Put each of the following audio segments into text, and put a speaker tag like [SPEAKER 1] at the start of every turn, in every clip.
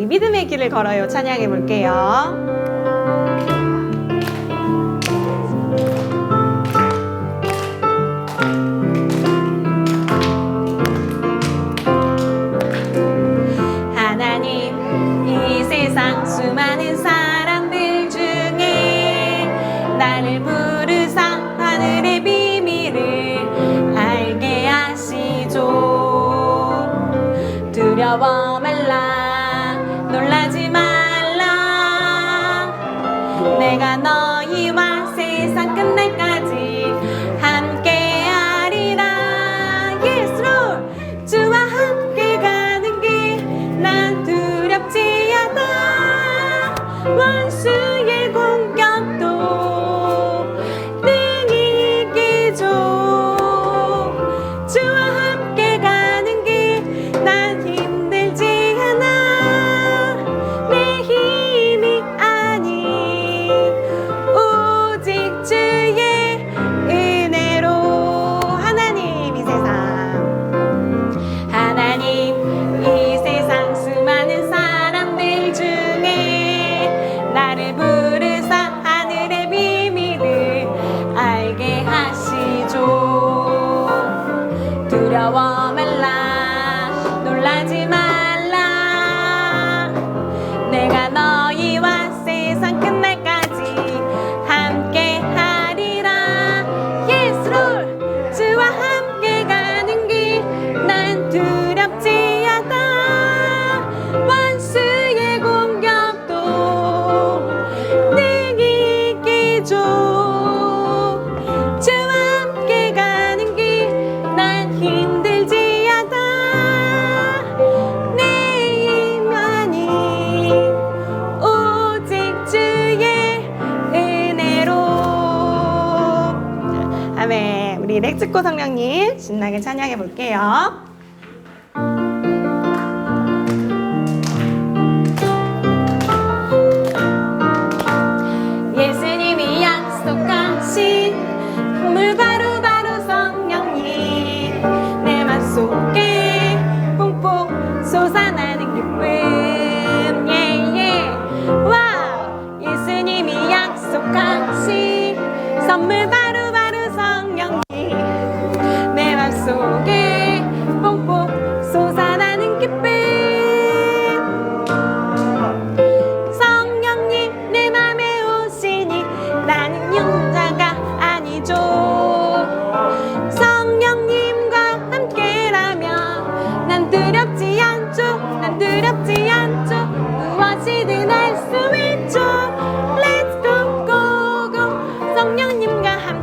[SPEAKER 1] 믿음의 길을 걸어요. 찬양해 볼게요. 하나님, 이 세상 수많은 사람들 중에 나를 부르사 하늘의 비밀을 알게 하시죠. 두려워 말라, 놀라지 말라. 내가 너희와 세상 끝날까지 함께하리라. Yes, Lord. 주와 함께 가는 길 난 두렵지 않아. 원수의 공격도 능히 이기죠. 주와 함께 가는 길 난 힘들지 않아. 내 힘이 아닌 오직 주의 은혜로. 하나님, 이 세상 수많은 사람들 중에 나를 부르사 하늘의 비밀을 알게 하시죠. 두려워 말라, 놀라지 말라. 내가 너희와 세상 끝날까지 함께 하리라. Yes, Lord. 주와 함께 가는 길 난 두렵지 않아. 원수의 공격도 능히 이기죠. 주와 함께 가는 길 난 힘들지 않아. 내 힘만이 오직 주의 은혜로. 아멘. 우리 렉츠코 성령님 신나게 찬양해 볼게요. 예수님이 약속하신 물 바로 성령님 내 맘속에 뽕뽕 솟아나는 기쁨. 예예. 와우. 예수님이 약속하신 선물 바로 성령님 내 맘속에 뽕뽕 솟아나는 기쁨. 성령님 내 맘에 오시니 나는 혼자가 아니죠. 성령님과 함께라면 난 두렵지 않죠. 난 두렵지 않죠. 무엇이든 할 수 있죠. Let's go go go. 성령님과 함께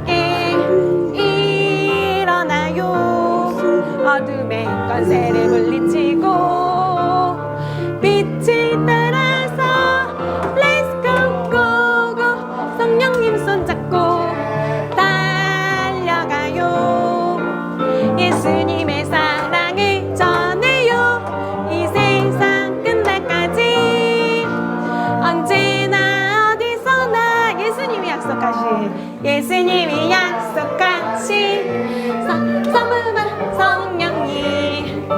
[SPEAKER 1] 예수님이 약속하신 선물 받은 성령님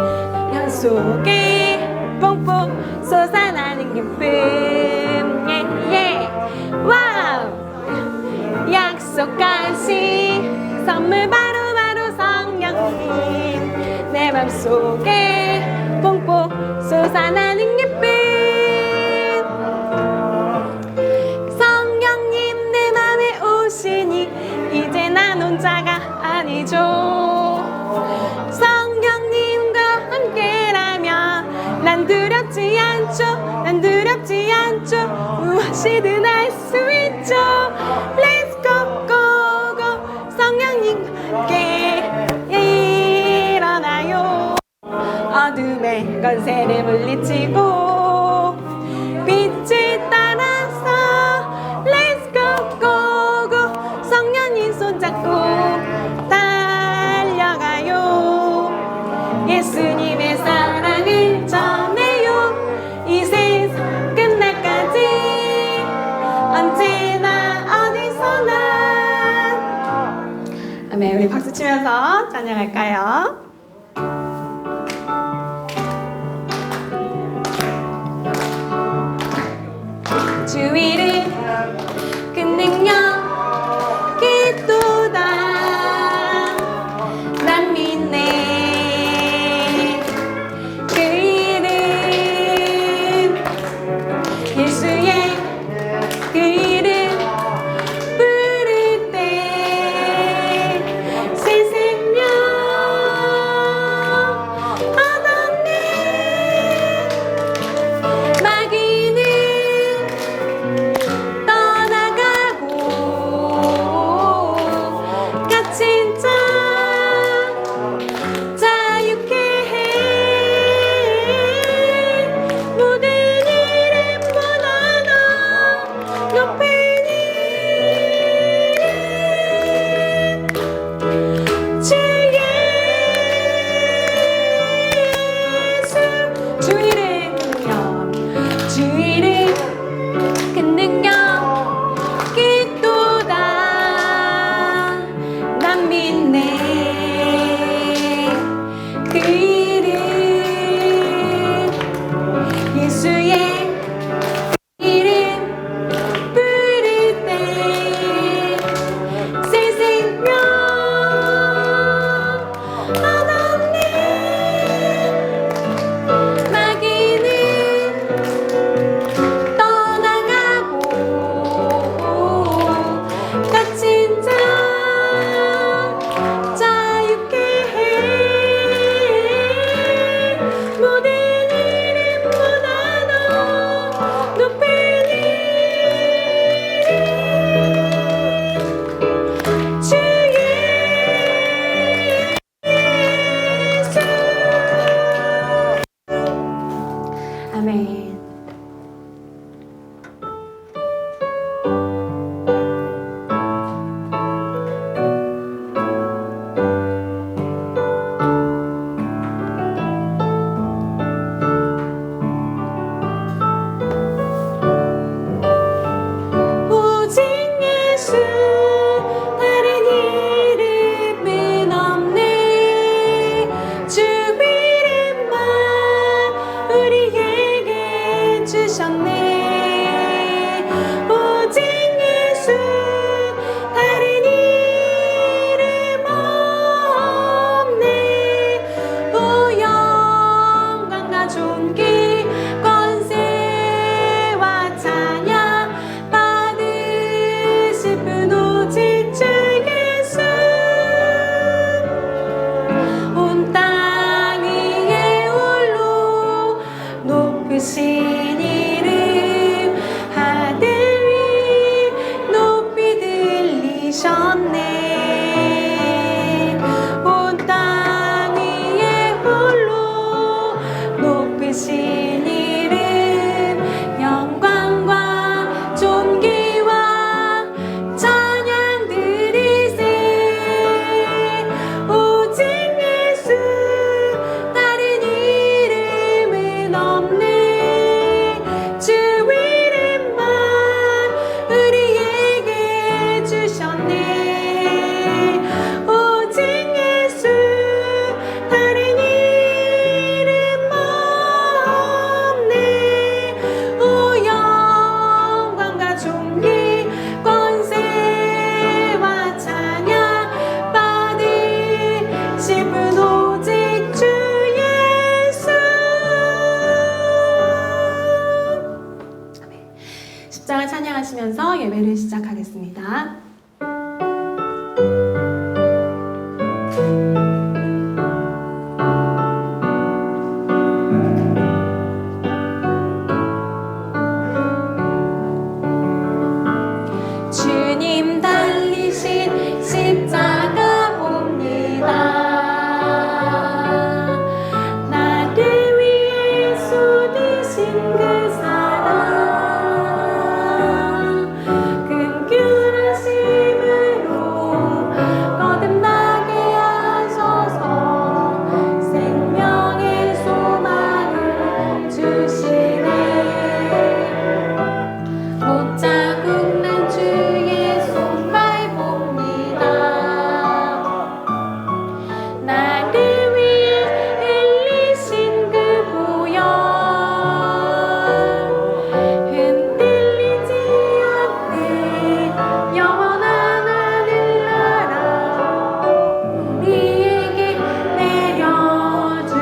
[SPEAKER 1] 양 속에 뽕뽕 솟아나는 기쁨 와우 약속하신 선물 바로 성령님 내 맘속에 뽕뽕 솟아나는 기쁨 성령님 내 맘에 오시니 이제 난 혼자가 아니죠 성령님과 함께라면 난 두렵지 않죠 무엇이든 할 수 있죠 Let's go go go 성령님과 함께 일어나요 어둠의 권세를 물리치고 빛을 따라서 Let's go go go 성령님 손잡고 달려가요 예수님의 사랑을 전해요 이 세상 끝날까지 언제나 어디서나 아멘 우리 박수 치면서 찬양할까요? 주 이름 그 능력 기도다 난 믿네 그 이름 예수의 그 이름 부를 때 새 생명 얻었네 마귀는 떠나가고 갇힌 자 자유케 해 모든 이름보다 더 높은 이름 주 예수 주 이름 주 이름 그 능력 기도다 난 믿네 그 이름 예수의 이름 부를 때 새 생명 얻었네 마귀는 떠나가고 갇힌 자 자유케 해 모든 이름보다 더 높은 이름 주 예수 아멘 오직 예수 다른 이름은 없네 주 이름만 우리에게 주셨네 오직 예수 다른 이름 없네 오 영광과 존귀 권세와 찬양 받으실 분 오직 주 예수 온 땅 위에 홀로 높으신 이름 하늘 위 높이 들리셨네 온 땅 위에 홀로 높으신 이름 영광과 존귀와 찬양 드리세 오직 예수 다른 이름은 없네 주 이름만 우리에게 하겠습니다. 주님 달리신 십자가 봅니다. 나를 위해 쏟으신 그 사랑, 긍휼하심으로 거듭나게 하셔서 생명의 소망을 주시네. 못자국 난 주의 손발 봅니다. 나를 위해 흘리신 그 보혈, 흔들리지 않는 영원한 하늘나라 우리에게 내려주시네.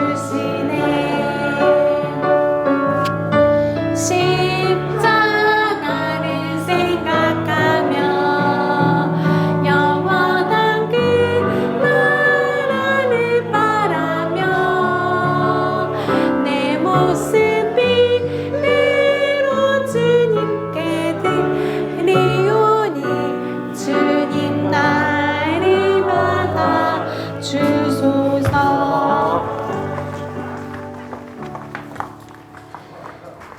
[SPEAKER 1] 십자가를 생각하며 영원한 그 나라를 바라며 내 모습이 그대로 주님께 드리오니 주님 나를 받아 주소서.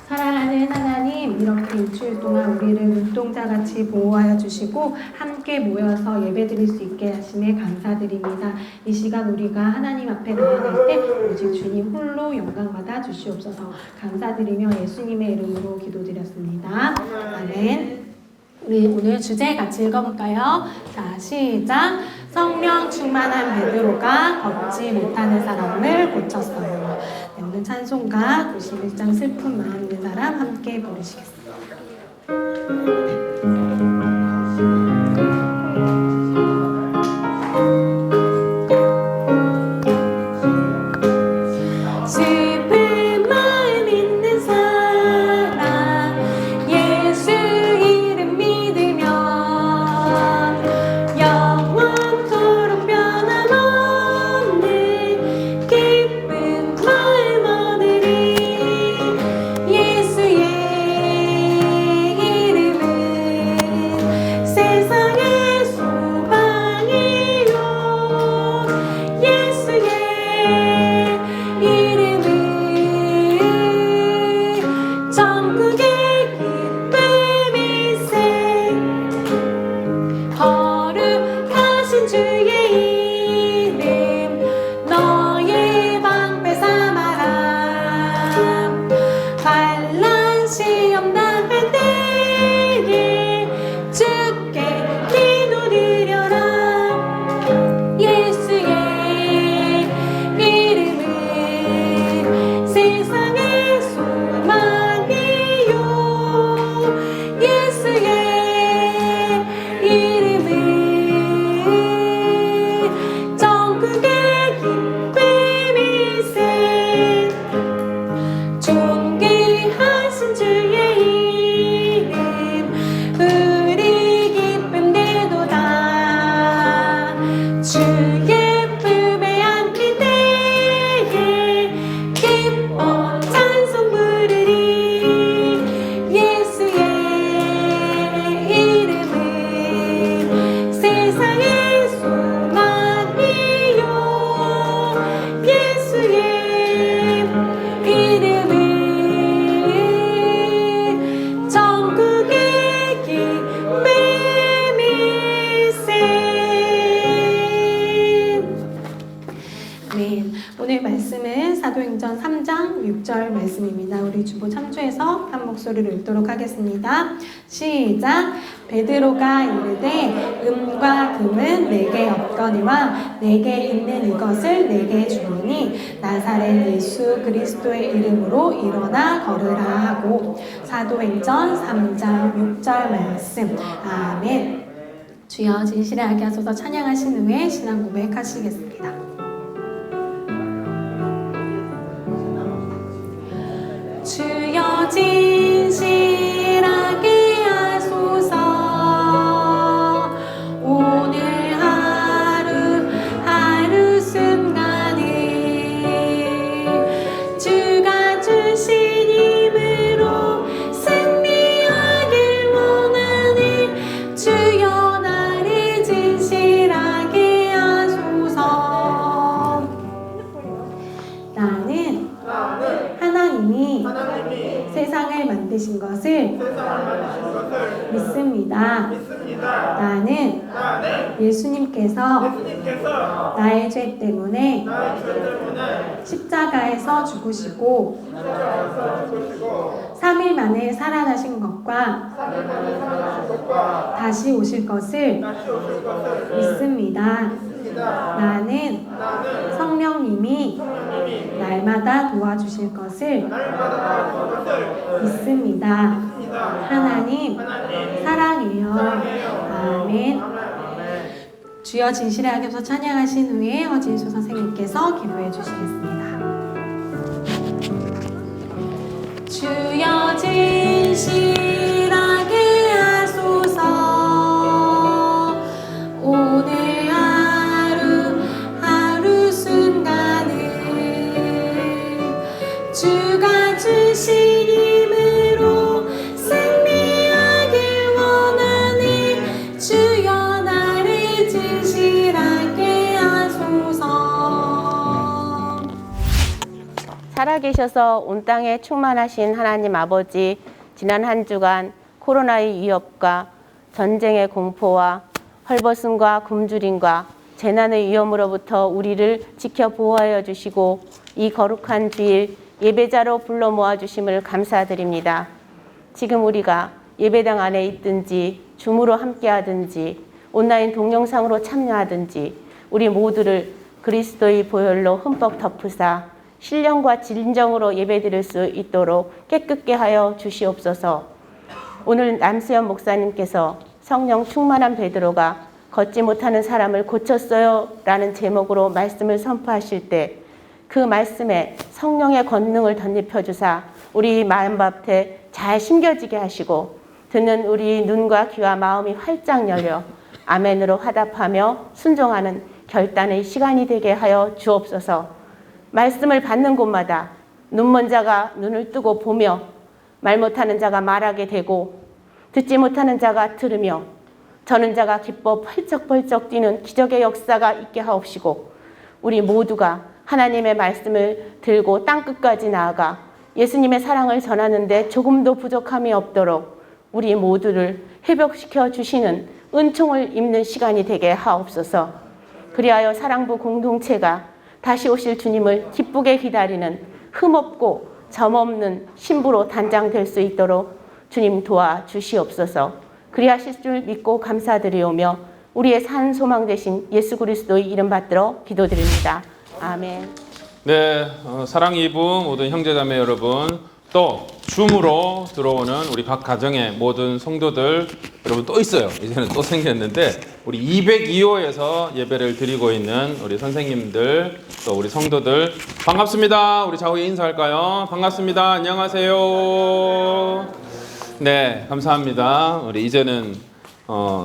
[SPEAKER 1] 사랑하는 하나님, 이렇게 일주일 동안 우리를 눈동자같이 보호하여 주시고 함께 모여서 예배드릴 수 있게 하심에 감사드립니다. 이 시간 우리가 하나님 앞에 나아갈 때 오직 주님 홀로 영광받아 주시옵소서. 감사드리며 예수님의 이름으로 기도드렸습니다. 아멘. 우리 오늘 주제 같이 읽어볼까요? 자, 시작. 성령 충만한 베드로가 걷지 못하는 사람을 고쳤어요. 네, 오늘 찬송가 91장 슬픈 마음 있는 사람 함께 부르시겠습니다. 슬픈 마음 있는 사람 예수 이름 믿으면 영원토록 변함없는 기쁜 마음 얻으리. 예수의 이름은 세상의 소망이요. 예수의 이름은 전국의 기쁨일세. 거룩하신 주의 이름 너의 방패 삼아라. 환난 시험 당할 때에 주께 기도드려라. 예수의 이름은 세상의 소망이요. 예수의 이름은 전국의 기쁨일세. 존귀하신 주의 이름 우리 기쁨 되도다. 주의 품에 안길 때에 기뻐 찬송 부르리. 예수의 이름은 세상의 소망이요. 예수의 이름은 전국의 기쁨일세. 아멘. 오늘 말씀은 사도행전 3장 6절 말씀입니다. 우리 주보 참조해서 한 목소리로 읽도록 하겠습니다. 시작. 베드로가 이르되 은과 금은 내게 없거니와 내게 있는 이것을 내게 주노니 나사렛 예수 그리스도의 이름으로 일어나 걸으라 하고. 사도행전 3장 6절 말씀. 아멘. 주여 진실하게 하소서. 찬양하신 후에 신앙 고백하시겠습니다. 주여 진실하게 하소서. 나는 예수님께서 나의 죄 때문에 십자가에서 죽으시고 3일 만에 살아나신 것과 다시 오실 것을 믿습니다. 나는 성령님이 날마다 도와주실 것을 믿습니다. 하나님 사랑해요. 아멘. 주여 진실하게 해서 찬양하신 후에 허진수 선생님께서 기도해 주시겠습니다. 주여 진실하게 하소서. 오늘 하루 순간을 주가 주신 힘으로 승리하길 원하니 주여 나를 진실하게 하소서.
[SPEAKER 2] 살아계셔서 온 땅에 충만하신 하나님 아버지, 지난 한 주간 코로나의 위협과 전쟁의 공포와 헐벗음과 굶주림과 재난의 위험으로부터 우리를 지켜 보호하여 주시고 이 거룩한 주일 예배자로 불러 모아주심을 감사드립니다. 지금 우리가 예배당 안에 있든지 줌으로 함께하든지 온라인 동영상으로 참여하든지 우리 모두를 그리스도의 보혈로 흠뻑 덮으사 신령과 진정으로 예배드릴 수 있도록 깨끗게 하여 주시옵소서. 오늘 남수연 목사님께서 성령 충만한 베드로가 걷지 못하는 사람을 고쳤어요 라는 제목으로 말씀을 선포하실 때 그 말씀에 성령의 권능을 덧입혀 주사 우리 마음밭에 잘 심겨지게 하시고 듣는 우리 눈과 귀와 마음이 활짝 열려 아멘으로 화답하며 순종하는 결단의 시간이 되게 하여 주옵소서. 말씀을 받는 곳마다 눈먼 자가 눈을 뜨고 보며 말 못하는 자가 말하게 되고 듣지 못하는 자가 들으며 저는 자가 기뻐 펄쩍펄쩍 뛰는 기적의 역사가 있게 하옵시고 우리 모두가 하나님의 말씀을 들고 땅끝까지 나아가 예수님의 사랑을 전하는데 조금도 부족함이 없도록 우리 모두를 회복시켜 주시는 은총을 입는 시간이 되게 하옵소서. 그리하여 사랑부 공동체가 다시 오실 주님을 기쁘게 기다리는 흠없고 점없는 신부로 단장될 수 있도록 주님 도와주시옵소서. 그리하실 줄 믿고 감사드리오며 우리의 산 소망 되신 예수 그리스도의 이름 받들어 기도드립니다. 아멘.
[SPEAKER 3] 네, 사랑 이부 모든 형제자매 여러분, 또 줌으로 들어오는 우리 각 가정의 모든 성도들 여러분 또 있어요. 이제는 또 생겼는데 우리 202호에서 예배를 드리고 있는 우리 선생님들 또 우리 성도들 반갑습니다. 우리 좌우에 인사할까요? 반갑습니다. 안녕하세요. 네, 감사합니다. 우리 이제는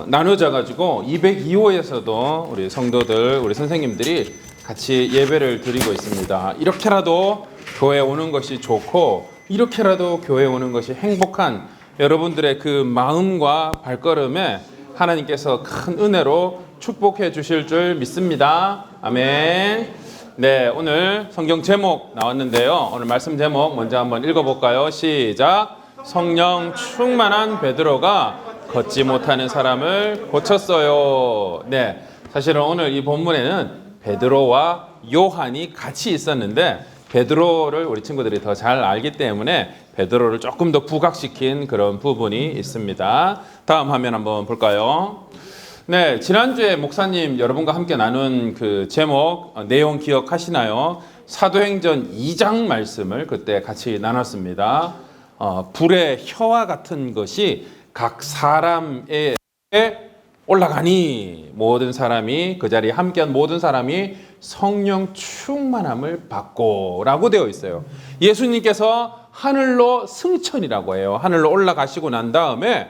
[SPEAKER 3] 나누어져 가지고 202호에서도 우리 성도들, 우리 선생님들이 같이 예배를 드리고 있습니다. 이렇게라도 교회 오는 것이 좋고 이렇게라도 교회 오는 것이 행복한 여러분들의 그 마음과 발걸음에 하나님께서 큰 은혜로 축복해 주실 줄 믿습니다. 아멘. 네, 오늘 성경 제목 나왔는데요. 오늘 말씀 제목 먼저 한번 읽어볼까요? 시작. 성령 충만한 베드로가 걷지 못하는 사람을 고쳤어요. 네, 사실은 오늘 이 본문에는 베드로와 요한이 같이 있었는데 베드로를 우리 친구들이 더 잘 알기 때문에 베드로를 조금 더 부각시킨 그런 부분이 있습니다. 다음 화면 한번 볼까요? 네, 지난주에 목사님 여러분과 함께 나눈 그 제목 내용 기억하시나요? 사도행전 2장 말씀을 그때 같이 나눴습니다. 불의 혀와 같은 것이 각 사람에게 올라가니 모든 사람이 그 자리에 함께한 모든 사람이 성령 충만함을 받고 라고 되어 있어요. 예수님께서 하늘로 승천이라고 해요. 하늘로 올라가시고 난 다음에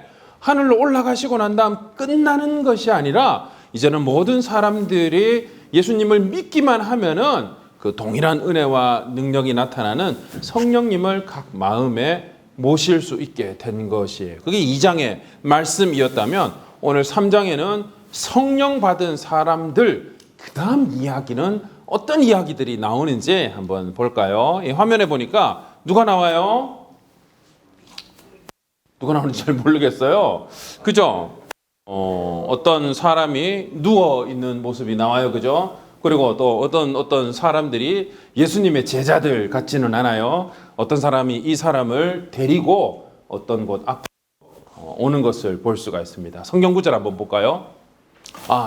[SPEAKER 3] 끝나는 것이 아니라 이제는 모든 사람들이 예수님을 믿기만 하면은 그 동일한 은혜와 능력이 나타나는 성령님을 각 마음에 모실 수 있게 된 것이에요. 그게 2장의 말씀이었다면 오늘 3장에는 성령 받은 사람들, 그 다음 이야기는 어떤 이야기들이 나오는지 한번 볼까요? 이 화면에 보니까 누가 나와요? 누가 나오는지 잘 모르겠어요. 그죠? 어떤 사람이 누워 있는 모습이 나와요, 그죠? 그리고 또 어떤 사람들이 예수님의 제자들 같지는 않아요. 어떤 사람이 이 사람을 데리고 어떤 곳 앞 오는 것을 볼 수가 있습니다. 성경 구절 한번 볼까요?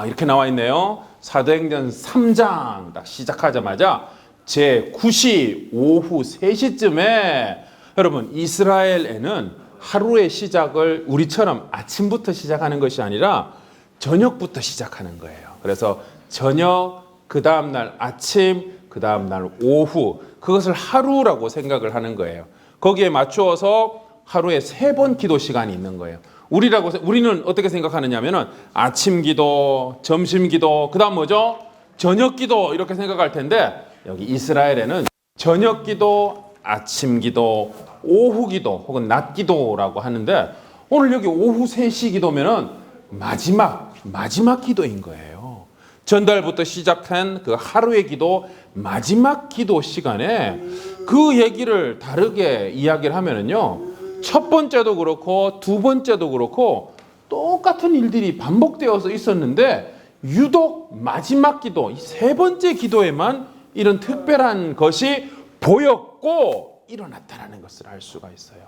[SPEAKER 3] 이렇게 나와 있네요. 사도행전 3장 딱 시작하자마자 제9시 오후 3시쯤에 여러분 이스라엘에는 하루의 시작을 우리처럼 아침부터 시작하는 것이 아니라 저녁부터 시작하는 거예요. 그래서 저녁, 그 다음날 아침, 그 다음날 오후 그것을 하루라고 생각을 하는 거예요. 거기에 맞추어서 하루에 3번 기도 시간이 있는 거예요. 우리는 어떻게 생각하느냐면은 아침 기도, 점심 기도, 그 다음 뭐죠? 저녁 기도 이렇게 생각할 텐데 여기 이스라엘에는 저녁 기도, 아침 기도, 오후 기도 혹은 낮 기도라고 하는데 오늘 여기 오후 3시 기도면은 마지막 기도인 거예요. 전달부터 시작한 그 하루의 기도 마지막 기도 시간에 그 얘기를 다르게 이야기를 하면은요. 첫 번째도 그렇고 두 번째도 그렇고 똑같은 일들이 반복되어서 있었는데 유독 마지막 기도, 이 3번째 기도에만 이런 특별한 것이 보였고 일어났다는 것을 알 수가 있어요.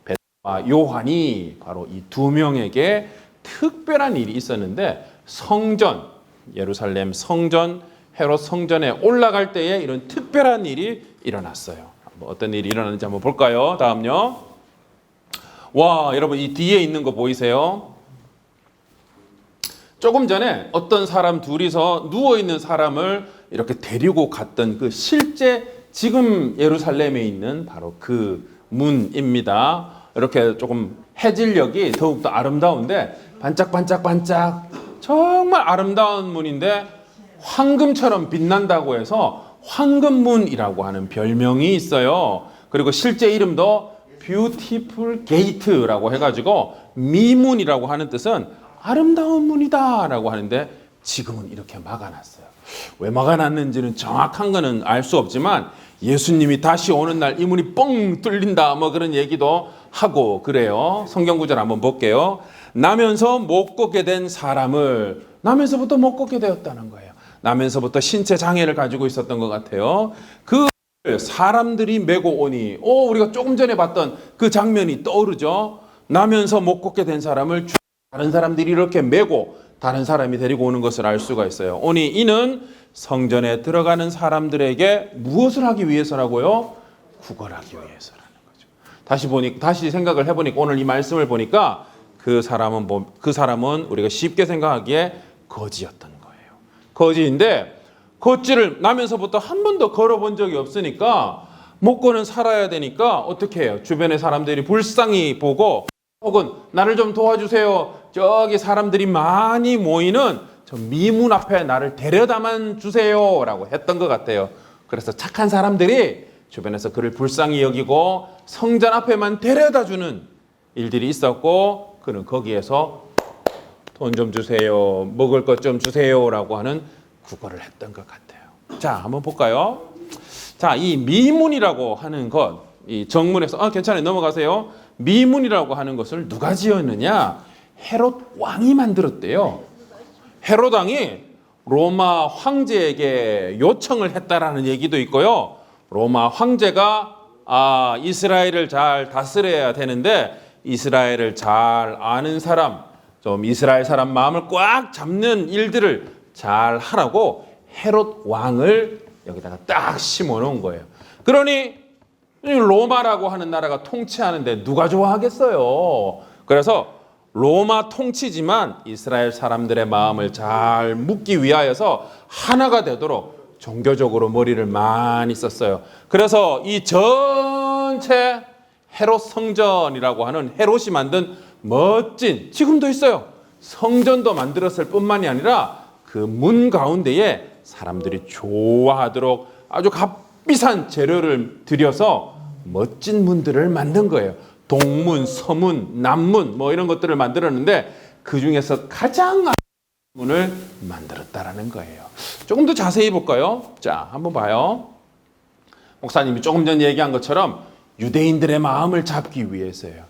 [SPEAKER 3] 베드로와 요한이 바로 이 두 명에게 특별한 일이 있었는데 성전, 예루살렘 성전, 헤롯 성전에 올라갈 때에 이런 특별한 일이 일어났어요. 어떤 일이 일어났는지 한번 볼까요? 다음요. 와, 여러분 이 뒤에 있는 거 보이세요? 조금 전에 어떤 사람 둘이서 누워있는 사람을 이렇게 데리고 갔던 그 실제 지금 예루살렘에 있는 바로 그 문입니다. 이렇게 조금 해질녘이 더욱더 아름다운데 반짝반짝반짝 정말 아름다운 문인데 황금처럼 빛난다고 해서 황금문이라고 하는 별명이 있어요. 그리고 실제 이름도 뷰티풀 게이트라고 해가지고 미문이라고 하는 뜻은 아름다운 문이다 라고 하는데 지금은 이렇게 막아놨어요. 왜 막아놨는지는 정확한 거는 알 수 없지만 예수님이 다시 오는 날 이 문이 뻥 뚫린다 뭐 그런 얘기도 하고 그래요. 성경 구절 한번 볼게요. 나면서 못 걷게 된 사람을 나면서부터 못 걷게 되었다는 거예요. 나면서부터 신체 장애를 가지고 있었던 것 같아요. 그 사람들이 메고 오니 우리가 조금 전에 봤던 그 장면이 떠오르죠. 나면서 못 걷게 된 사람을 다른 사람들이 이렇게 메고 다른 사람이 데리고 오는 것을 알 수가 있어요. 오니 이는 성전에 들어가는 사람들에게 무엇을 하기 위해서라고요? 구걸하기 위해서라는 거죠. 다시 생각을 해보니까 오늘 이 말씀을 보니까 그 사람은 우리가 쉽게 생각하기에 거지였던 거예요. 거지인데 걷지를 나면서부터 한 번도 걸어본 적이 없으니까 먹고는 살아야 되니까 어떻게 해요? 주변의 사람들이 불쌍히 보고 혹은 나를 좀 도와주세요. 저기 사람들이 많이 모이는 저 미문 앞에 나를 데려다만 주세요 라고 했던 것 같아요. 그래서 착한 사람들이 주변에서 그를 불쌍히 여기고 성전 앞에만 데려다주는 일들이 있었고 그는 거기에서 돈 좀 주세요. 먹을 것 좀 주세요 라고 하는 구걸을 했던 것 같아요. 자, 한번 볼까요? 자, 이 미문이라고 하는 것, 이 정문에서 괜찮아요. 넘어가세요. 미문이라고 하는 것을 누가 지었느냐? 헤롯 왕이 만들었대요. 헤롯 왕이 로마 황제에게 요청을 했다라는 얘기도 있고요. 로마 황제가 이스라엘을 잘 다스려야 되는데 이스라엘을 잘 아는 사람, 좀 이스라엘 사람 마음을 꽉 잡는 일들을 잘 하라고 헤롯 왕을 여기다가 딱 심어 놓은 거예요. 그러니 로마라고 하는 나라가 통치하는데 누가 좋아하겠어요. 그래서 로마 통치지만 이스라엘 사람들의 마음을 잘 묶기 위하여서 하나가 되도록 종교적으로 머리를 많이 썼어요. 그래서 이 전체 헤롯 성전이라고 하는 헤롯이 만든 멋진, 지금도 있어요. 성전도 만들었을 뿐만이 아니라 그 문 가운데에 사람들이 좋아하도록 아주 값비싼 재료를 들여서 멋진 문들을 만든 거예요. 동문, 서문, 남문 뭐 이런 것들을 만들었는데 그 중에서 가장 아름다운 문을 만들었다라는 거예요. 조금 더 자세히 볼까요? 자, 한번 봐요. 목사님이 조금 전 얘기한 것처럼 유대인들의 마음을 잡기 위해서예요.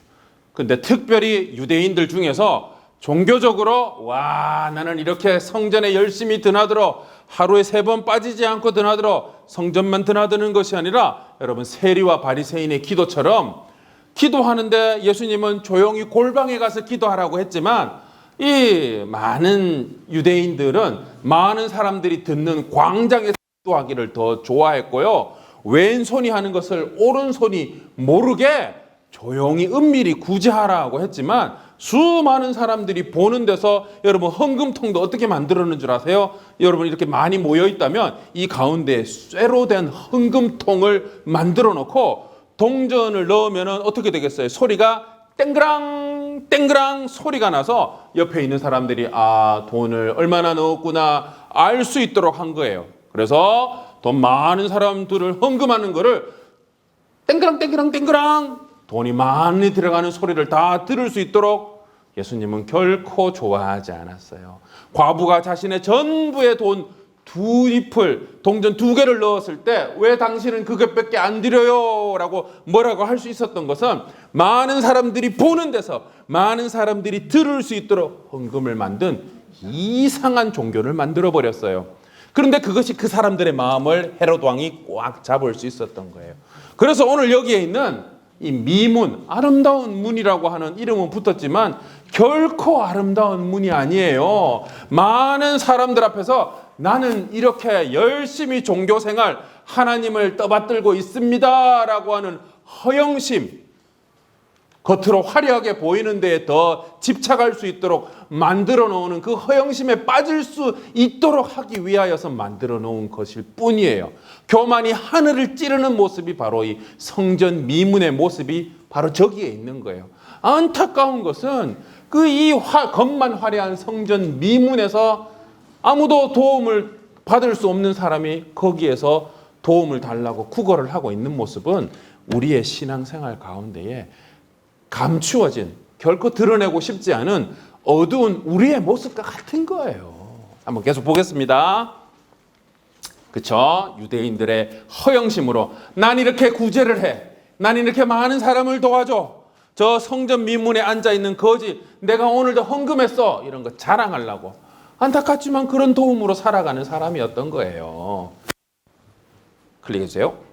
[SPEAKER 3] 근데 특별히 유대인들 중에서 종교적으로 와 나는 이렇게 성전에 열심히 드나들어 하루에 3번 빠지지 않고 드나들어 성전만 드나드는 것이 아니라 여러분 세리와 바리새인의 기도처럼 기도하는데 예수님은 조용히 골방에 가서 기도하라고 했지만 이 많은 유대인들은 많은 사람들이 듣는 광장에서 기도하기를 더 좋아했고요. 왼손이 하는 것을 오른손이 모르게 조용히 은밀히 구제하라고 했지만 수많은 사람들이 보는 데서 여러분 헌금통도 어떻게 만들었는 줄 아세요? 여러분 이렇게 많이 모여 있다면 이 가운데 쇠로 된 헌금통을 만들어 놓고 동전을 넣으면 어떻게 되겠어요? 소리가 땡그랑 땡그랑 소리가 나서 옆에 있는 사람들이 아 돈을 얼마나 넣었구나 알 수 있도록 한 거예요. 그래서 돈 많은 사람들을 헌금하는 거를 땡그랑 땡그랑 땡그랑 돈이 많이 들어가는 소리를 다 들을 수 있도록 예수님은 결코 좋아하지 않았어요. 과부가 자신의 전부의 돈 2잎을 동전 2개를 넣었을 때 왜 당신은 그것밖에 안 드려요? 라고 뭐라고 할 수 있었던 것은 많은 사람들이 보는 데서 많은 사람들이 들을 수 있도록 헌금을 만든 이상한 종교를 만들어 버렸어요. 그런데 그것이 그 사람들의 마음을 헤롯 왕이 꽉 잡을 수 있었던 거예요. 그래서 오늘 여기에 있는 이 미문, 아름다운 문이라고 하는 이름은 붙었지만 결코 아름다운 문이 아니에요. 많은 사람들 앞에서 나는 이렇게 열심히 종교생활 하나님을 떠받들고 있습니다 라고 하는 허영심, 겉으로 화려하게 보이는 데에 더 집착할 수 있도록 만들어 놓은 그 허영심에 빠질 수 있도록 하기 위하여서 만들어 놓은 것일 뿐이에요. 교만이 하늘을 찌르는 모습이 바로 이 성전 미문의 모습이 바로 저기에 있는 거예요. 안타까운 것은 그 이 겉만 화려한 성전 미문에서 아무도 도움을 받을 수 없는 사람이 거기에서 도움을 달라고 구걸을 하고 있는 모습은 우리의 신앙생활 가운데에 감추어진 결코 드러내고 싶지 않은 어두운 우리의 모습과 같은 거예요. 한번 계속 보겠습니다. 그쵸? 유대인들의 허영심으로 난 이렇게 구제를 해. 난 이렇게 많은 사람을 도와줘. 저 성전 미문에 앉아있는 거지 내가 오늘도 헌금했어. 이런 거 자랑하려고. 안타깝지만 그런 도움으로 살아가는 사람이었던 거예요. 클릭해주세요.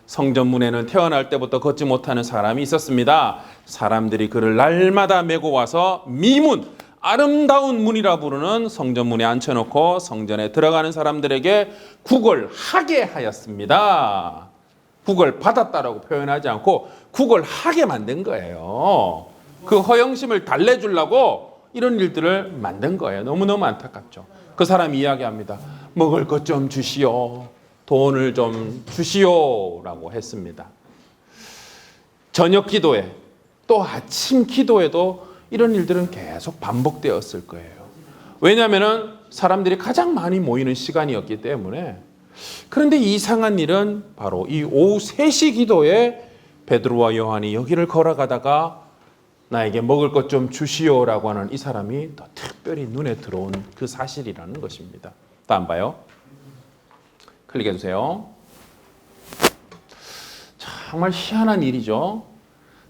[SPEAKER 3] 성전문에는 태어날 때부터 걷지 못하는 사람이 있었습니다. 사람들이 그를 날마다 메고 와서 미문, 아름다운 문이라 부르는 성전문에 앉혀놓고 성전에 들어가는 사람들에게 구걸하게 하였습니다. 구걸받았다라고 표현하지 않고 구걸하게 만든 거예요. 그 허영심을 달래주려고 이런 일들을 만든 거예요. 너무너무 안타깝죠. 그 사람이 이야기합니다. 먹을 것 좀 주시오. 돈을 좀 주시오라고 했습니다. 저녁 기도에 또 아침 기도에도 이런 일들은 계속 반복되었을 거예요. 왜냐하면 사람들이 가장 많이 모이는 시간이었기 때문에. 그런데 이상한 일은 바로 이 오후 3시 기도에 베드로와 요한이 여기를 걸어가다가 나에게 먹을 것 좀 주시오라고 하는 이 사람이 더 특별히 눈에 들어온 그 사실이라는 것입니다. 다음 봐요. 클릭해 주세요. 정말 희한한 일이죠.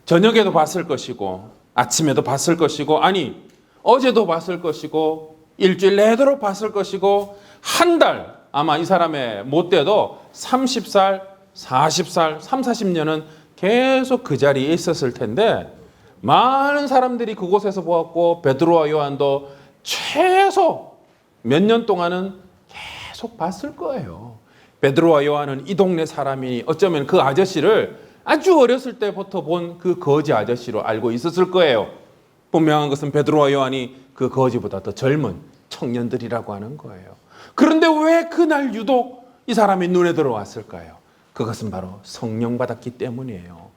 [SPEAKER 3] 저녁에도 봤을 것이고 아침에도 봤을 것이고 아니 어제도 봤을 것이고 일주일 내도록 봤을 것이고 한 달 아마 이 사람의 못돼도 30살, 40살, 3, 40년은 계속 그 자리에 있었을 텐데 많은 사람들이 그곳에서 보았고 베드로와 요한도 최소 몇 년 동안은 계속 봤을 거예요. 베드로와 요한은 이 동네 사람이니 어쩌면 그 아저씨를 아주 어렸을 때부터 본 그 거지 아저씨로 알고 있었을 거예요. 분명한 것은 베드로와 요한이 그 거지보다 더 젊은 청년들이라고 하는 거예요. 그런데 왜 그날 유독 이 사람이 눈에 들어왔을까요? 그것은 바로 성령 받았기 때문이에요.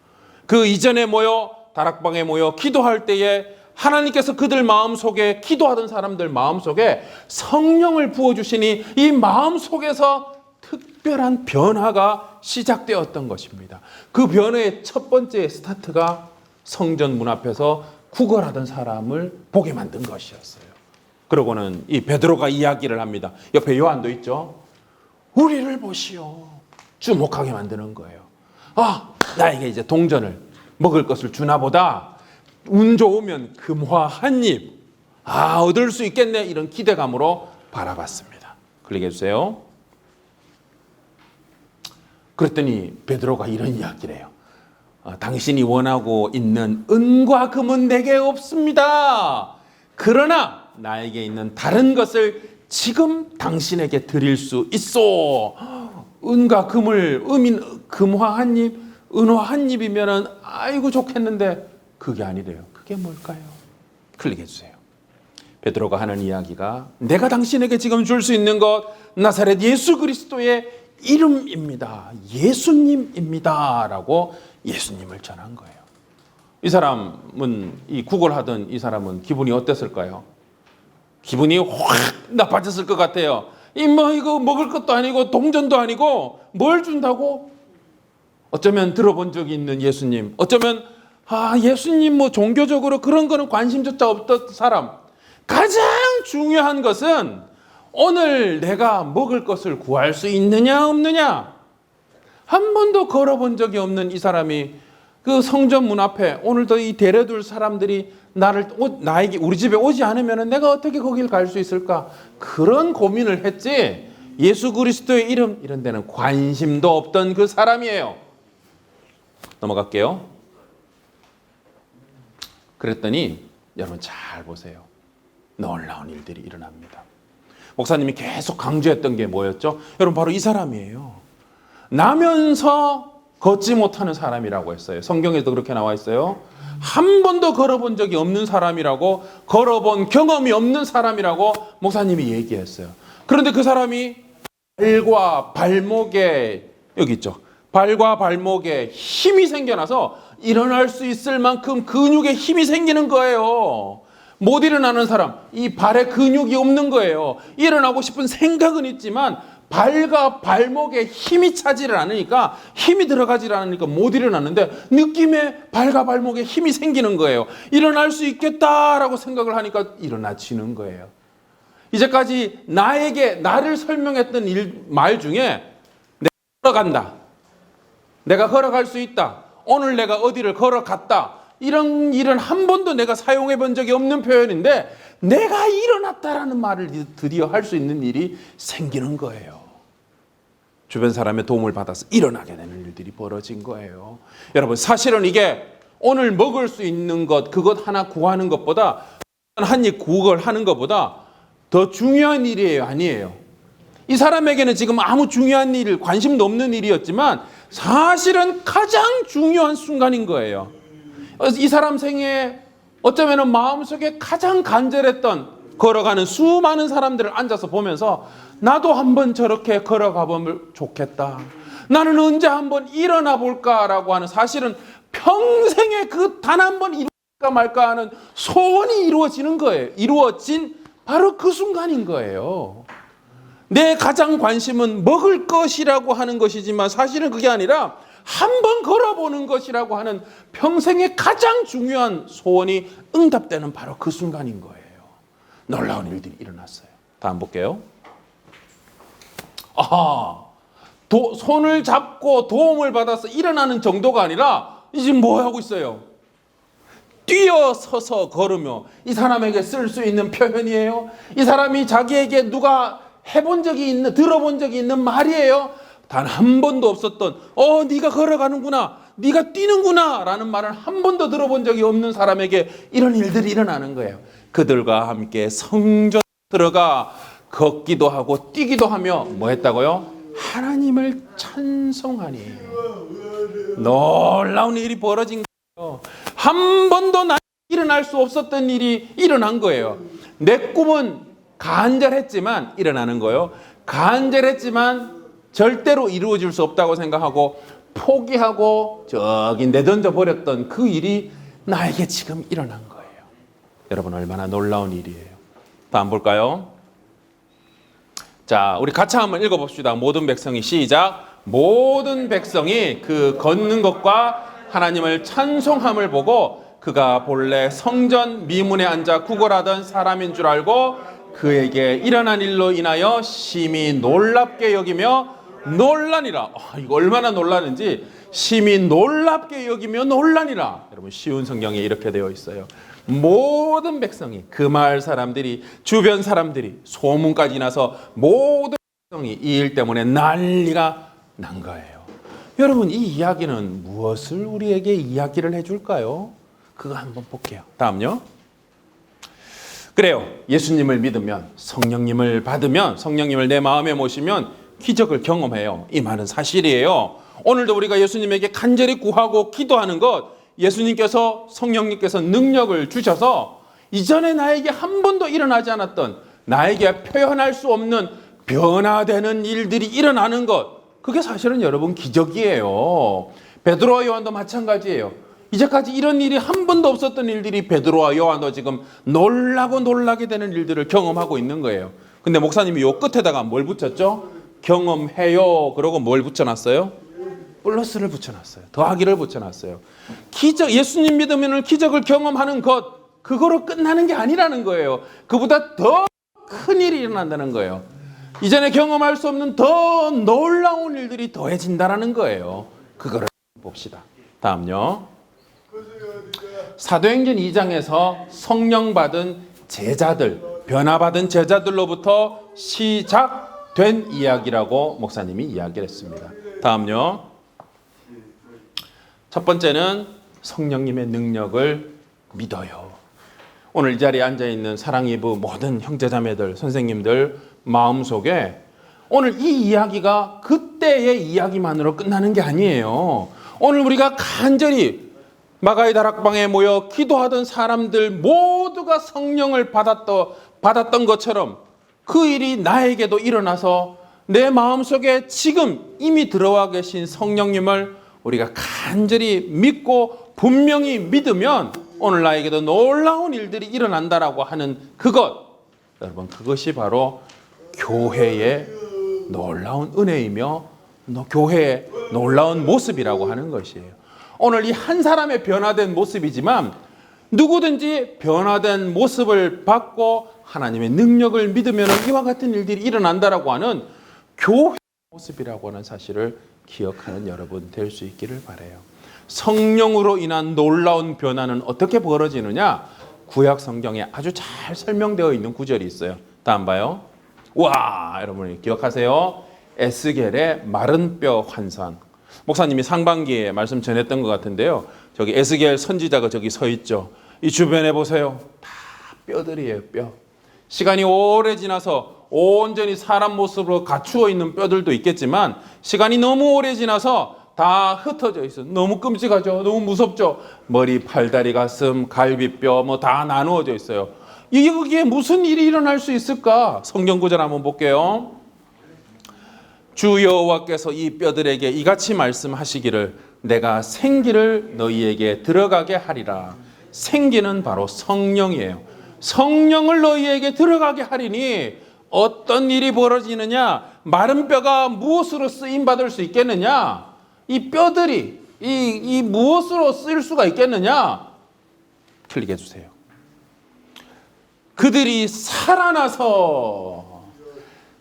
[SPEAKER 3] 그 이전에 모여 다락방에 모여 기도할 때에 하나님께서 그들 마음속에 기도하던 사람들 마음속에 성령을 부어주시니 이 마음속에서 특별한 변화가 시작되었던 것입니다. 그 변화의 첫 번째 스타트가 성전 문 앞에서 구걸하던 사람을 보게 만든 것이었어요. 그러고는 이 베드로가 이야기를 합니다. 옆에 요한도 있죠. 우리를 보시오. 주목하게 만드는 거예요. 아, 나에게 이제 동전을 먹을 것을 주나 보다. 운 좋으면 금화 한 입, 얻을 수 있겠네 이런 기대감으로 바라봤습니다. 클릭해 주세요. 그랬더니 베드로가 이런 이야기를 해요. 당신이 원하고 있는 은과 금은 내게 없습니다. 그러나 나에게 있는 다른 것을 지금 당신에게 드릴 수 있어. 은과 금을 금화 한 입, 은화 한 입이면은 아이고 좋겠는데 그게 아니래요. 그게 뭘까요? 클릭해 주세요. 베드로가 하는 이야기가 내가 당신에게 지금 줄 수 있는 것 나사렛 예수 그리스도의 이름입니다. 예수님입니다. 라고 예수님을 전한 거예요. 이 사람은 이 구걸하던 이 사람은 기분이 어땠을까요? 기분이 확 나빠졌을 것 같아요. 이거 먹을 것도 아니고 동전도 아니고 뭘 준다고? 어쩌면 들어본 적이 있는 예수님, 어쩌면 예수님 뭐 종교적으로 그런 거는 관심조차 없던 사람. 가장 중요한 것은 오늘 내가 먹을 것을 구할 수 있느냐 없느냐. 한 번도 걸어본 적이 없는 이 사람이 그 성전 문 앞에 오늘도 이 데려둘 사람들이 나에게 우리 집에 오지 않으면 내가 어떻게 거길 갈 수 있을까? 그런 고민을 했지. 예수 그리스도의 이름 이런 데는 관심도 없던 그 사람이에요. 넘어갈게요. 그랬더니 여러분 잘 보세요. 놀라운 일들이 일어납니다. 목사님이 계속 강조했던 게 뭐였죠? 여러분 바로 이 사람이에요. 나면서 걷지 못하는 사람이라고 했어요. 성경에도 그렇게 나와 있어요. 한 번도 걸어본 적이 없는 사람이라고, 걸어본 경험이 없는 사람이라고 목사님이 얘기했어요. 그런데 그 사람이 발과 발목에 여기 있죠. 발과 발목에 힘이 생겨나서 일어날 수 있을 만큼 근육에 힘이 생기는 거예요. 못 일어나는 사람, 이 발에 근육이 없는 거예요. 일어나고 싶은 생각은 있지만 발과 발목에 힘이 차지를 않으니까, 힘이 들어가지를 않으니까 못 일어나는데 느낌에 발과 발목에 힘이 생기는 거예요. 일어날 수 있겠다라고 생각을 하니까 일어나지는 거예요. 이제까지 나를 설명했던 말 중에 내가 걸어간다, 내가 걸어갈 수 있다, 오늘 내가 어디를 걸어갔다, 이런 일은 한 번도 내가 사용해 본 적이 없는 표현인데 내가 일어났다라는 말을 드디어 할 수 있는 일이 생기는 거예요. 주변 사람의 도움을 받아서 일어나게 되는 일들이 벌어진 거예요. 여러분 사실은 이게 오늘 먹을 수 있는 것, 그것 하나 구하는 것보다, 한 입 구걸하는 것보다 더 중요한 일이에요, 아니에요? 이 사람에게는 지금 아무 중요한 일, 관심도 없는 일이었지만 사실은 가장 중요한 순간인 거예요. 이 사람 생애에 어쩌면 마음속에 가장 간절했던, 걸어가는 수많은 사람들을 앉아서 보면서 나도 한번 저렇게 걸어가 보면 좋겠다, 나는 언제 한번 일어나 볼까라고 하는, 사실은 평생에 그 단 한 번 이룰까 말까 하는 소원이 이루어지는 거예요. 이루어진 바로 그 순간인 거예요. 내 가장 관심은 먹을 것이라고 하는 것이지만 사실은 그게 아니라 한번 걸어보는 것이라고 하는 평생의 가장 중요한 소원이 응답되는 바로 그 순간인 거예요. 놀라운 일들이 일어났어요. 다음 볼게요. 손을 잡고 도움을 받아서 일어나는 정도가 아니라 이제 뭐 하고 있어요? 뛰어서서 걸으며, 이 사람에게 쓸 수 있는 표현이에요. 이 사람이 자기에게 누가 해본 적이 있는, 들어본 적이 있는 말이에요. 단 한 번도 없었던, 네가 걸어가는구나, 네가 뛰는구나 라는 말을 한 번도 들어본 적이 없는 사람에게 이런 일들이 일어나는 거예요. 그들과 함께 성전 들어가 걷기도 하고 뛰기도 하며 뭐 했다고요? 하나님을 찬송하니. 놀라운 일이 벌어진 거예요. 한 번도 일어날 수 없었던 일이 일어난 거예요. 내 꿈은 간절했지만 일어나는 거예요. 간절했지만 절대로 이루어질 수 없다고 생각하고 포기하고 저기 내던져 버렸던 그 일이 나에게 지금 일어난 거예요. 여러분 얼마나 놀라운 일이에요. 다음 볼까요? 자, 우리 같이 한번 읽어봅시다. 모든 백성이 시작. 모든 백성이 그 걷는 것과 하나님을 찬송함을 보고 그가 본래 성전 미문에 앉아 구걸하던 사람인 줄 알고 그에게 일어난 일로 인하여 심히 놀랍게 여기며 놀라니라. 이거 얼마나 놀라는지, 심히 놀랍게 여기며 놀라니라. 여러분 쉬운 성경에 이렇게 되어 있어요. 모든 백성이, 그 마을 사람들이, 주변 사람들이 소문까지 나서 모든 백성이 이 일 때문에 난리가 난 거예요. 여러분, 이 이야기는 무엇을 우리에게 이야기를 해줄까요? 그거 한번 볼게요. 다음요. 그래요. 예수님을 믿으면, 성령님을 받으면, 성령님을 내 마음에 모시면 기적을 경험해요. 이 말은 사실이에요. 오늘도 우리가 예수님에게 간절히 구하고 기도하는 것, 예수님께서, 성령님께서 능력을 주셔서 이전에 나에게 한 번도 일어나지 않았던, 나에게 표현할 수 없는 변화되는 일들이 일어나는 것, 그게 사실은 여러분 기적이에요. 베드로와 요한도 마찬가지예요. 이제까지 이런 일이 한 번도 없었던 일들이 베드로와 요한도 지금 놀라고 놀라게 되는 일들을 경험하고 있는 거예요. 근데 목사님이 요 끝에다가 뭘 붙였죠? 경험해요. 그러고 뭘 붙여놨어요? 플러스를 붙여놨어요. 더하기를 붙여놨어요. 기적, 예수님 믿으면 기적을 경험하는 것, 그거로 끝나는 게 아니라는 거예요. 그보다 더 큰 일이 일어난다는 거예요. 이전에 경험할 수 없는 더 놀라운 일들이 더해진다는 거예요. 그거를 봅시다. 다음요. 사도행전 2장에서 성령 받은 제자들, 변화받은 제자들로부터 시작된 이야기라고 목사님이 이야기를 했습니다. 다음요. 첫 번째는 성령님의 능력을 믿어요. 오늘 이 자리에 앉아있는 사랑이부 모든 형제자매들, 선생님들 마음속에 오늘 이 이야기가 그때의 이야기만으로 끝나는 게 아니에요. 오늘 우리가 간절히 마가의 다락방에 모여 기도하던 사람들 모두가 성령을 받았던 것처럼 그 일이 나에게도 일어나서 내 마음속에 지금 이미 들어와 계신 성령님을 우리가 간절히 믿고 분명히 믿으면 오늘 나에게도 놀라운 일들이 일어난다라고 하는 그것, 여러분, 그것이 바로 교회의 놀라운 은혜이며 교회의 놀라운 모습이라고 하는 것이에요. 오늘 이 한 사람의 변화된 모습이지만 누구든지 변화된 모습을 받고 하나님의 능력을 믿으면 이와 같은 일들이 일어난다라고 하는 교회의 모습이라고 하는 사실을 기억하는 여러분 될 수 있기를 바라요. 성령으로 인한 놀라운 변화는 어떻게 벌어지느냐? 구약 성경에 아주 잘 설명되어 있는 구절이 있어요. 다음 봐요. 와, 여러분 기억하세요? 에스겔의 마른 뼈 환상. 목사님이 상반기에 말씀 전했던 것 같은데요. 저기 에스겔 선지자가 저기 서 있죠. 이 주변에 보세요. 다 뼈들이에요, 뼈. 시간이 오래 지나서 온전히 사람 모습으로 갖추어 있는 뼈들도 있겠지만 시간이 너무 오래 지나서 다 흩어져 있어요. 너무 끔찍하죠. 너무 무섭죠. 머리, 팔다리, 가슴, 갈비뼈 뭐 다 나누어져 있어요. 여기에 무슨 일이 일어날 수 있을까? 성경 구절 한번 볼게요. 주 여호와께서 이 뼈들에게 이같이 말씀하시기를 내가 생기를 너희에게 들어가게 하리라. 생기는 바로 성령이에요. 성령을 너희에게 들어가게 하리니 어떤 일이 벌어지느냐? 마른 뼈가 무엇으로 쓰임받을 수 있겠느냐? 이 뼈들이 이 무엇으로 쓰일 수가 있겠느냐? 클릭해 주세요. 그들이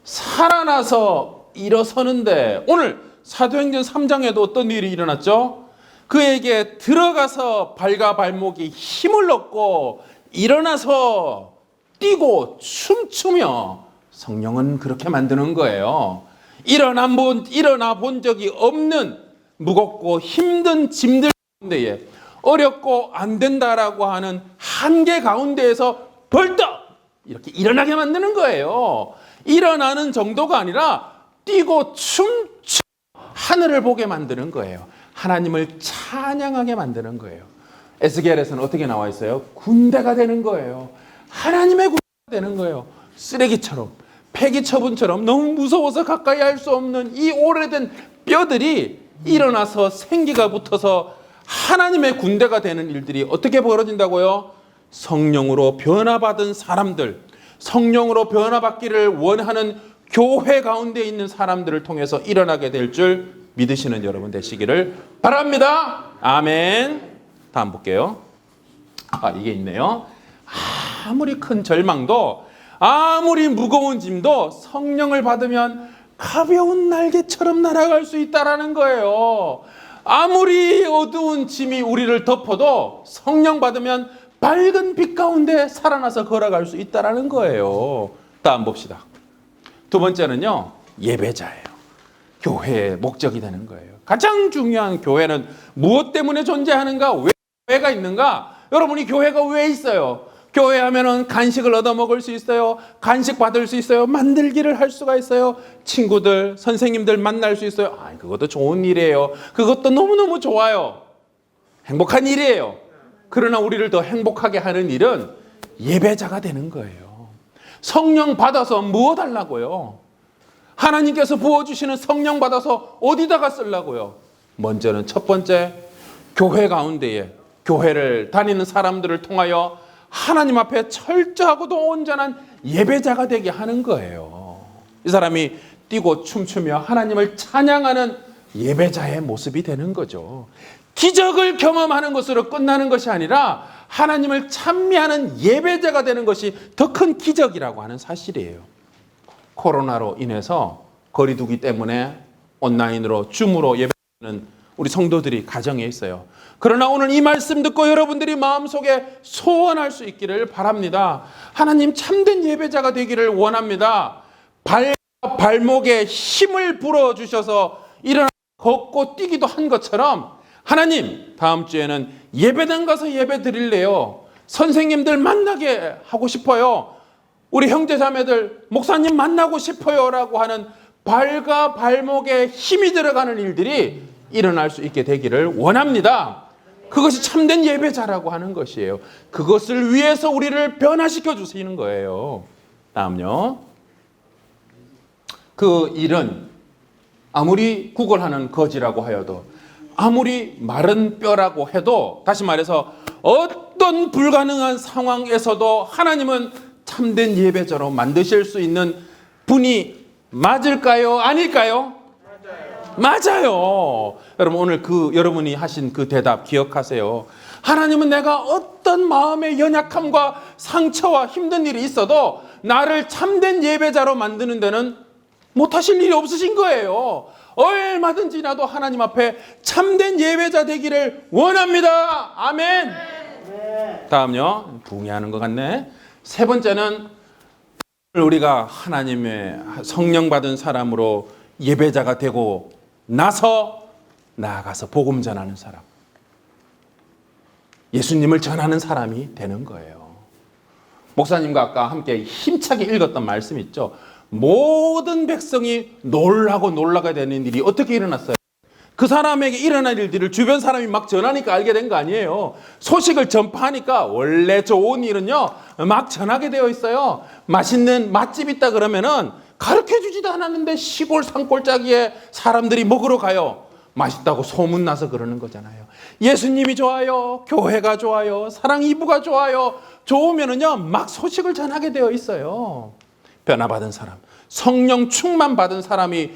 [SPEAKER 3] 살아나서 일어서는데 오늘 사도행전 3장에도 어떤 일이 일어났죠? 그에게 들어가서 발과 발목이 힘을 얻고 일어나서 뛰고 춤추며 성령은 그렇게 만드는 거예요. 일어나 본 적이 없는 무겁고 힘든 짐들 가운데에 어렵고 안 된다라고 하는 한계 가운데에서 벌떡 이렇게 일어나게 만드는 거예요. 일어나는 정도가 아니라 뛰고 춤추 하늘을 보게 만드는 거예요. 하나님을 찬양하게 만드는 거예요. 에스겔에서는 어떻게 나와 있어요? 군대가 되는 거예요. 하나님의 군대가 되는 거예요. 쓰레기처럼 폐기 처분처럼 너무 무서워서 가까이 할 수 없는 이 오래된 뼈들이 일어나서 생기가 붙어서 하나님의 군대가 되는 일들이 어떻게 벌어진다고요? 성령으로 변화받은 사람들, 성령으로 변화받기를 원하는 교회 가운데 있는 사람들을 통해서 일어나게 될 줄 믿으시는 여러분 되시기를 바랍니다. 아멘. 다음 볼게요. 이게 있네요. 아무리 큰 절망도 아무리 무거운 짐도 성령을 받으면 가벼운 날개처럼 날아갈 수 있다라는 거예요. 아무리 어두운 짐이 우리를 덮어도 성령 받으면 밝은 빛 가운데 살아나서 걸어갈 수 있다라는 거예요. 다음 봅시다. 두 번째는요, 예배자예요. 교회의 목적이 되는 거예요. 가장 중요한 교회는 무엇 때문에 존재하는가? 왜 교회가 있는가? 여러분이 교회가 왜 있어요? 교회 하면은 간식을 얻어 먹을 수 있어요. 간식 받을 수 있어요. 만들기를 할 수가 있어요. 친구들, 선생님들 만날 수 있어요. 그것도 좋은 일이에요. 그것도 너무너무 좋아요. 행복한 일이에요. 그러나 우리를 더 행복하게 하는 일은 예배자가 되는 거예요. 성령 받아서 무엇 하려고요? 하나님께서 부어주시는 성령 받아서 어디다가 쓰려고요? 먼저는 첫 번째, 교회 가운데에 교회를 다니는 사람들을 통하여 하나님 앞에 철저하고도 온전한 예배자가 되게 하는 거예요. 이 사람이 뛰고 춤추며 하나님을 찬양하는 예배자의 모습이 되는 거죠. 기적을 경험하는 것으로 끝나는 것이 아니라 하나님을 찬미하는 예배자가 되는 것이 더 큰 기적이라고 하는 사실이에요. 코로나로 인해서 거리두기 때문에 온라인으로 줌으로 예배하는 우리 성도들이 가정에 있어요. 그러나 오늘 이 말씀 듣고 여러분들이 마음속에 소원할 수 있기를 바랍니다. 하나님 참된 예배자가 되기를 원합니다. 발목에 힘을 불어주셔서 일어나 걷고 뛰기도 한 것처럼 하나님, 다음 주에는 예배당 가서 예배 드릴래요. 선생님들 만나게 하고 싶어요. 우리 형제자매들 목사님 만나고 싶어요 라고 하는 발과 발목에 힘이 들어가는 일들이 일어날 수 있게 되기를 원합니다. 그것이 참된 예배자라고 하는 것이에요. 그것을 위해서 우리를 변화시켜 주시는 거예요. 다음요. 그 일은 아무리 구걸하는 거지라고 하여도, 아무리 마른 뼈라고 해도, 다시 말해서 어떤 불가능한 상황에서도 하나님은 참된 예배자로 만드실 수 있는 분이 맞을까요? 아닐까요? 맞아요. 여러분, 오늘 여러분이 하신 그 대답 기억하세요. 하나님은 내가 어떤 마음의 연약함과 상처와 힘든 일이 있어도 나를 참된 예배자로 만드는 데는 못하실 일이 없으신 거예요. 얼마든지 나도 하나님 앞에 참된 예배자 되기를 원합니다. 아멘. 다음요. 붕해하는 것 같네. 세 번째는 우리가 하나님의 성령 받은 사람으로 예배자가 되고 나서 나아가서 복음 전하는 사람, 예수님을 전하는 사람이 되는 거예요. 목사님과 아까 함께 힘차게 읽었던 말씀 있죠. 모든 백성이 놀라고 놀라게 되는 일이 어떻게 일어났어요? 그 사람에게 일어난 일들을 주변 사람이 막 전하니까 알게 된 거 아니에요. 소식을 전파하니까 원래 좋은 일은요, 막 전하게 되어 있어요. 맛있는 맛집 있다 그러면은 가르쳐 주지도 않았는데 시골 산골짜기에 사람들이 먹으러 가요. 맛있다고 소문나서 그러는 거잖아요. 예수님이 좋아요. 교회가 좋아요. 사랑 이부가 좋아요. 좋으면은요, 막 소식을 전하게 되어 있어요. 변화받은 사람, 성령 충만 받은 사람이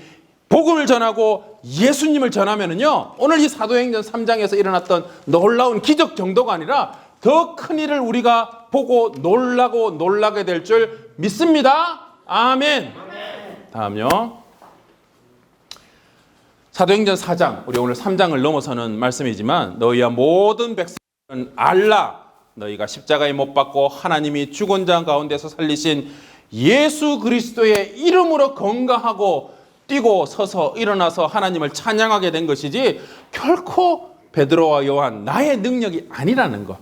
[SPEAKER 3] 복음을 전하고 예수님을 전하면은요, 오늘 이 사도행전 3장에서 일어났던 놀라운 기적 정도가 아니라 더 큰 일을 우리가 보고 놀라고 놀라게 될 줄 믿습니다. 아멘. 다음요. 사도행전 4장, 우리 오늘 3장을 넘어서는 말씀이지만, 너희와 모든 백성은 알라. 너희가 십자가에 못 박고 하나님이 죽은 자 가운데서 살리신 예수 그리스도의 이름으로 건강하고 뛰고 서서 일어나서 하나님을 찬양하게 된 것이지 결코 베드로와 요한 나의 능력이 아니라는 것.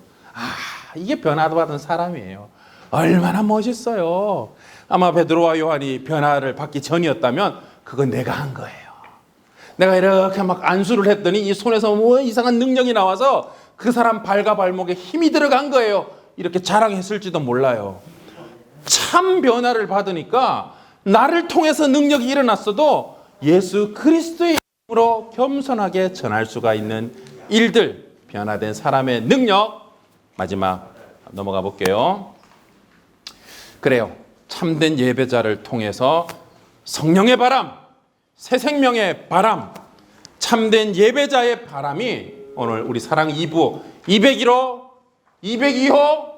[SPEAKER 3] 이게 변화받은 사람이에요. 얼마나 멋있어요. 아마 베드로와 요한이 변화를 받기 전이었다면 그건 내가 한 거예요. 내가 이렇게 막 안수를 했더니 이 손에서 뭐 이상한 능력이 나와서 그 사람 발과 발목에 힘이 들어간 거예요. 이렇게 자랑했을지도 몰라요. 참 변화를 받으니까 나를 통해서 능력이 일어났어도 예수 그리스도의 이름으로 겸손하게 전할 수가 있는 일들, 변화된 사람의 능력. 마지막 넘어가 볼게요. 그래요. 참된 예배자를 통해서 성령의 바람, 새 생명의 바람, 참된 예배자의 바람이 오늘 우리 사랑 2부 201호, 202호,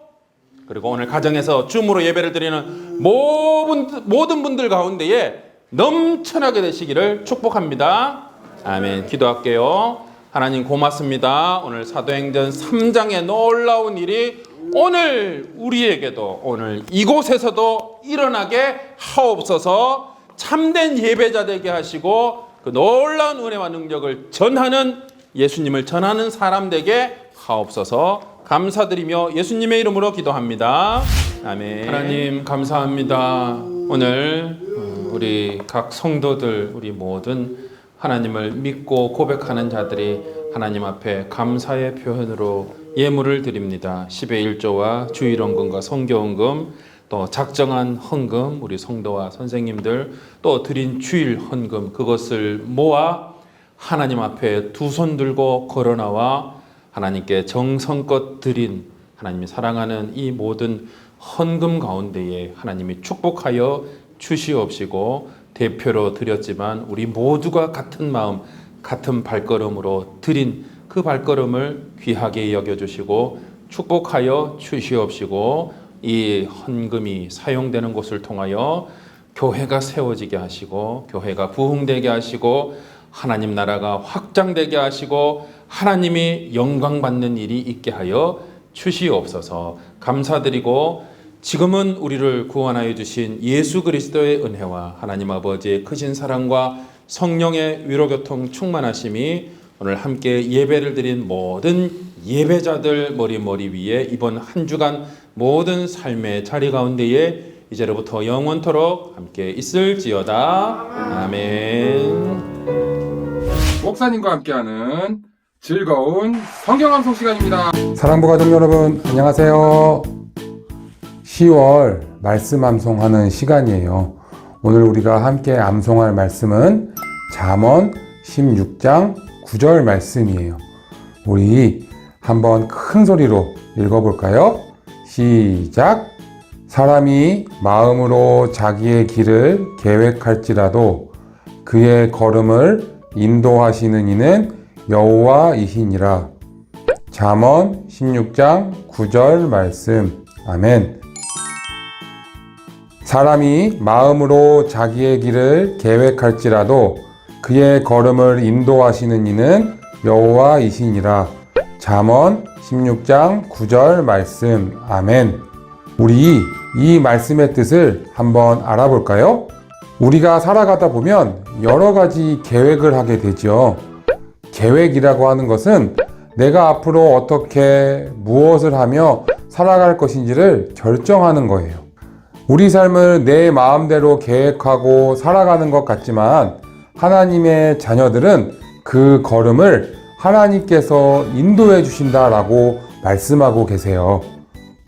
[SPEAKER 3] 그리고 오늘 가정에서 줌으로 예배를 드리는 모든 분들 가운데에 넘쳐나게 되시기를 축복합니다. 아멘. 기도할게요. 하나님 고맙습니다. 오늘 사도행전 3장의 놀라운 일이 오늘 우리에게도 오늘 이곳에서도 일어나게 하옵소서. 참된 예배자 되게 하시고 그 놀라운 은혜와 능력을 전하는 예수님을 전하는 사람 되게 하옵소서. 감사드리며 예수님의 이름으로 기도합니다. 아멘. 하나님 감사합니다. 오늘 우리 각 성도들 우리 모든 하나님을 믿고 고백하는 자들이 하나님 앞에 감사의 표현으로 예물을 드립니다. 10의 1조와 주일헌금과 성교헌금 또 작정한 헌금 우리 성도와 선생님들 또 드린 주일 헌금 그것을 모아 하나님 앞에 두 손 들고 걸어나와 하나님께 정성껏 드린 하나님이 사랑하는 이 모든 헌금 가운데에 하나님이 축복하여 주시옵시고 대표로 드렸지만 우리 모두가 같은 마음 같은 발걸음으로 드린 그 발걸음을 귀하게 여겨주시고 축복하여 주시옵시고 이 헌금이 사용되는 곳을 통하여 교회가 세워지게 하시고 교회가 부흥되게 하시고 하나님 나라가 확장되게 하시고 하나님이 영광 받는 일이 있게 하여 주시옵소서. 감사드리고 지금은 우리를 구원하여 주신 예수 그리스도의 은혜와 하나님 아버지의 크신 사랑과 성령의 위로교통 충만하심이 오늘 함께 예배를 드린 모든 예배자들 머리 위에 이번 한 주간 모든 삶의 자리 가운데에 이제로부터 영원토록 함께 있을지어다. 아멘.
[SPEAKER 4] 목사님과 함께하는 즐거운 성경암송 시간입니다.
[SPEAKER 5] 사랑부 가족 여러분 안녕하세요. 10월 말씀 암송하는 시간이에요. 오늘 우리가 함께 암송할 말씀은 잠언 16장 9절 말씀이에요. 우리 한번 큰 소리로 읽어볼까요? 시작! 사람이 마음으로 자기의 길을 계획할지라도 그의 걸음을 인도하시는 이는 여호와이시니라. 잠언 16장 9절 말씀. 아멘. 사람이 마음으로 자기의 길을 계획할지라도 그의 걸음을 인도하시는 이는 여호와이시니라. 잠언 16장 9절 말씀. 아멘. 우리 이 말씀의 뜻을 한번 알아볼까요? 우리가 살아가다 보면 여러 가지 계획을 하게 되죠. 계획이라고 하는 것은 내가 앞으로 어떻게 무엇을 하며 살아갈 것인지를 결정하는 거예요. 우리 삶을 내 마음대로 계획하고 살아가는 것 같지만 하나님의 자녀들은 그 걸음을 하나님께서 인도해 주신다라고 말씀하고 계세요.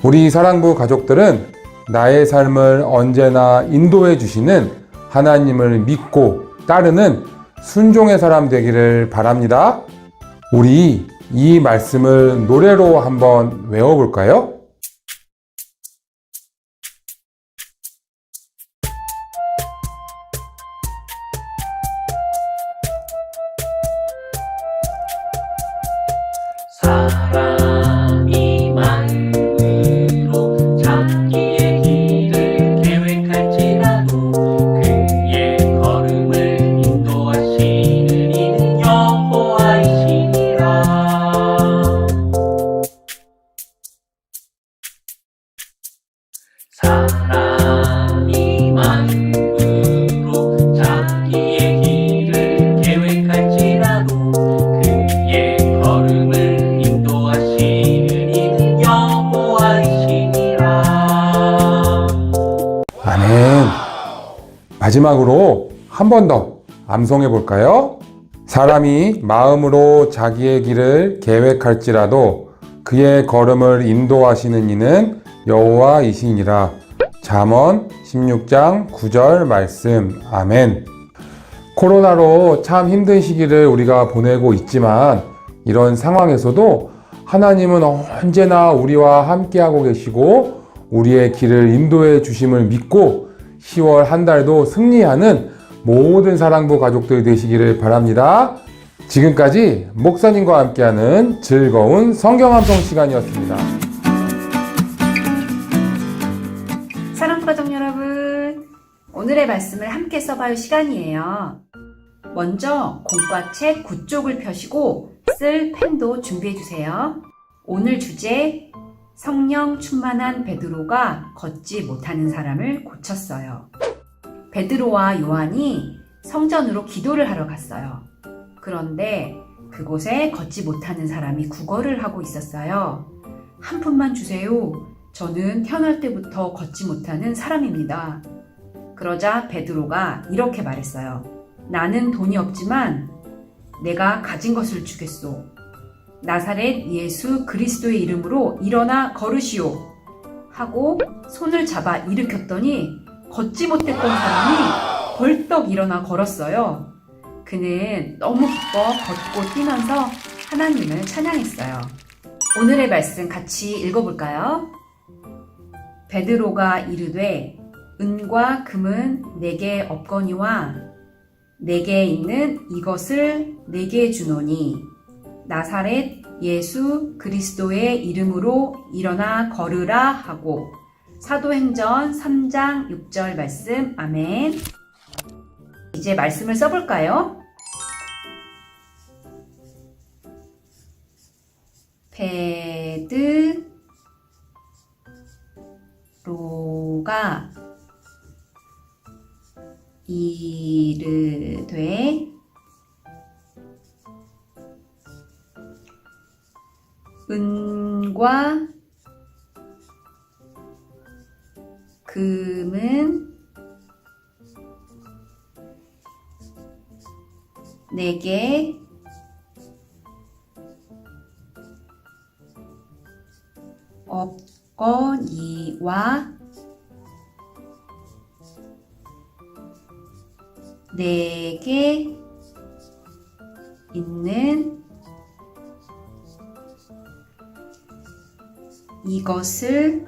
[SPEAKER 5] 우리 사랑부 가족들은 나의 삶을 언제나 인도해 주시는 하나님을 믿고 따르는 순종의 사람 되기를 바랍니다. 우리 이 말씀을 노래로 한번 외워볼까요?
[SPEAKER 6] 사람이 마음으로 자기의 길을 계획할지라도 그의 걸음을 인도하시는 이는 여호와이시니라. 사람이 마음으로 자기의 길을 계획할지라도 그의 걸음을 인도하시는 이는 여호와이시니라.
[SPEAKER 5] 아멘. 마지막으로 한 번 더 암송해 볼까요? 사람이 마음으로 자기의 길을 계획할지라도 그의 걸음을 인도하시는 이는 여호와이시니라. 잠언 16장 9절 말씀. 아멘. 코로나로 참 힘든 시기를 우리가 보내고 있지만 이런 상황에서도 하나님은 언제나 우리와 함께하고 계시고 우리의 길을 인도해 주심을 믿고 10월 한 달도 승리하는 모든 사랑부 가족들 되시기를 바랍니다. 지금까지 목사님과 함께하는 즐거운 성경암송 시간이었습니다.
[SPEAKER 7] 사랑부 가족 여러분, 오늘의 말씀을 함께 써봐요 시간이에요. 먼저 공과책 9쪽을 펴시고 쓸 펜도 준비해 주세요. 오늘 주제 성령 충만한 베드로가 걷지 못하는 사람을 고쳤어요. 베드로와 요한이 성전으로 기도를 하러 갔어요. 그런데 그곳에 걷지 못하는 사람이 구걸을 하고 있었어요. 한 푼만 주세요. 저는 태어날 때부터 걷지 못하는 사람입니다. 그러자 베드로가 이렇게 말했어요. 나는 돈이 없지만 내가 가진 것을 주겠소. 나사렛 예수 그리스도의 이름으로 일어나 걸으시오. 하고 손을 잡아 일으켰더니 걷지 못했던 사람이 벌떡 일어나 걸었어요. 그는 너무 기뻐 걷고 뛰면서 하나님을 찬양했어요. 오늘의 말씀 같이 읽어볼까요? 베드로가 이르되 은과 금은 내게 없거니와 내게 있는 이것을 내게 주노니 나사렛 예수 그리스도의 이름으로 일어나 걸으라 하고 사도행전 3장 6절 말씀 아멘. 이제 말씀을 써볼까요? 베드로가 이르되 은과 금은 내게 없거니와 내게 있는 이것을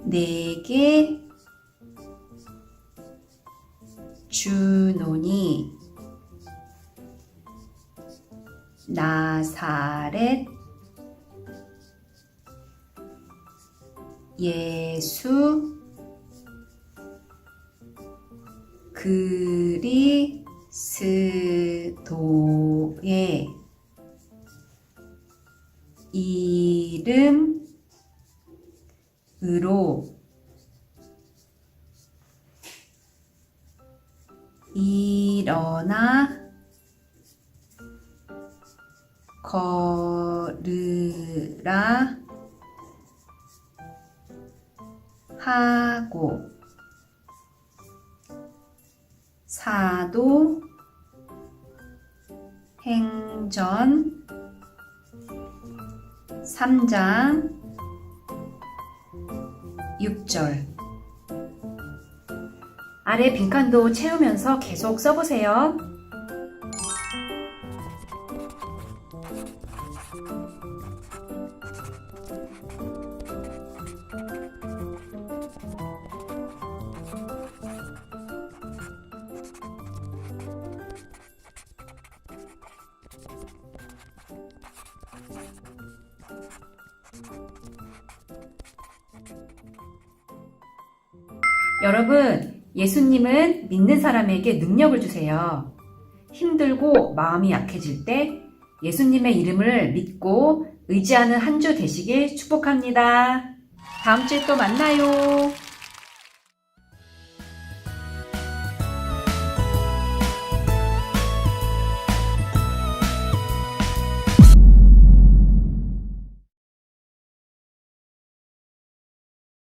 [SPEAKER 7] 내게 주노니 나사렛 예수 그리스도의 이름으로 일어나 걸으라 하고 사도행전 3장 6절 아래 빈칸도 채우면서 계속 써보세요. 여러분, 예수님은 믿는 사람에게 능력을 주세요. 힘들고 마음이 약해질 때 예수님의 이름을 믿고 의지하는 한 주 되시길 축복합니다. 다음 주에 또 만나요.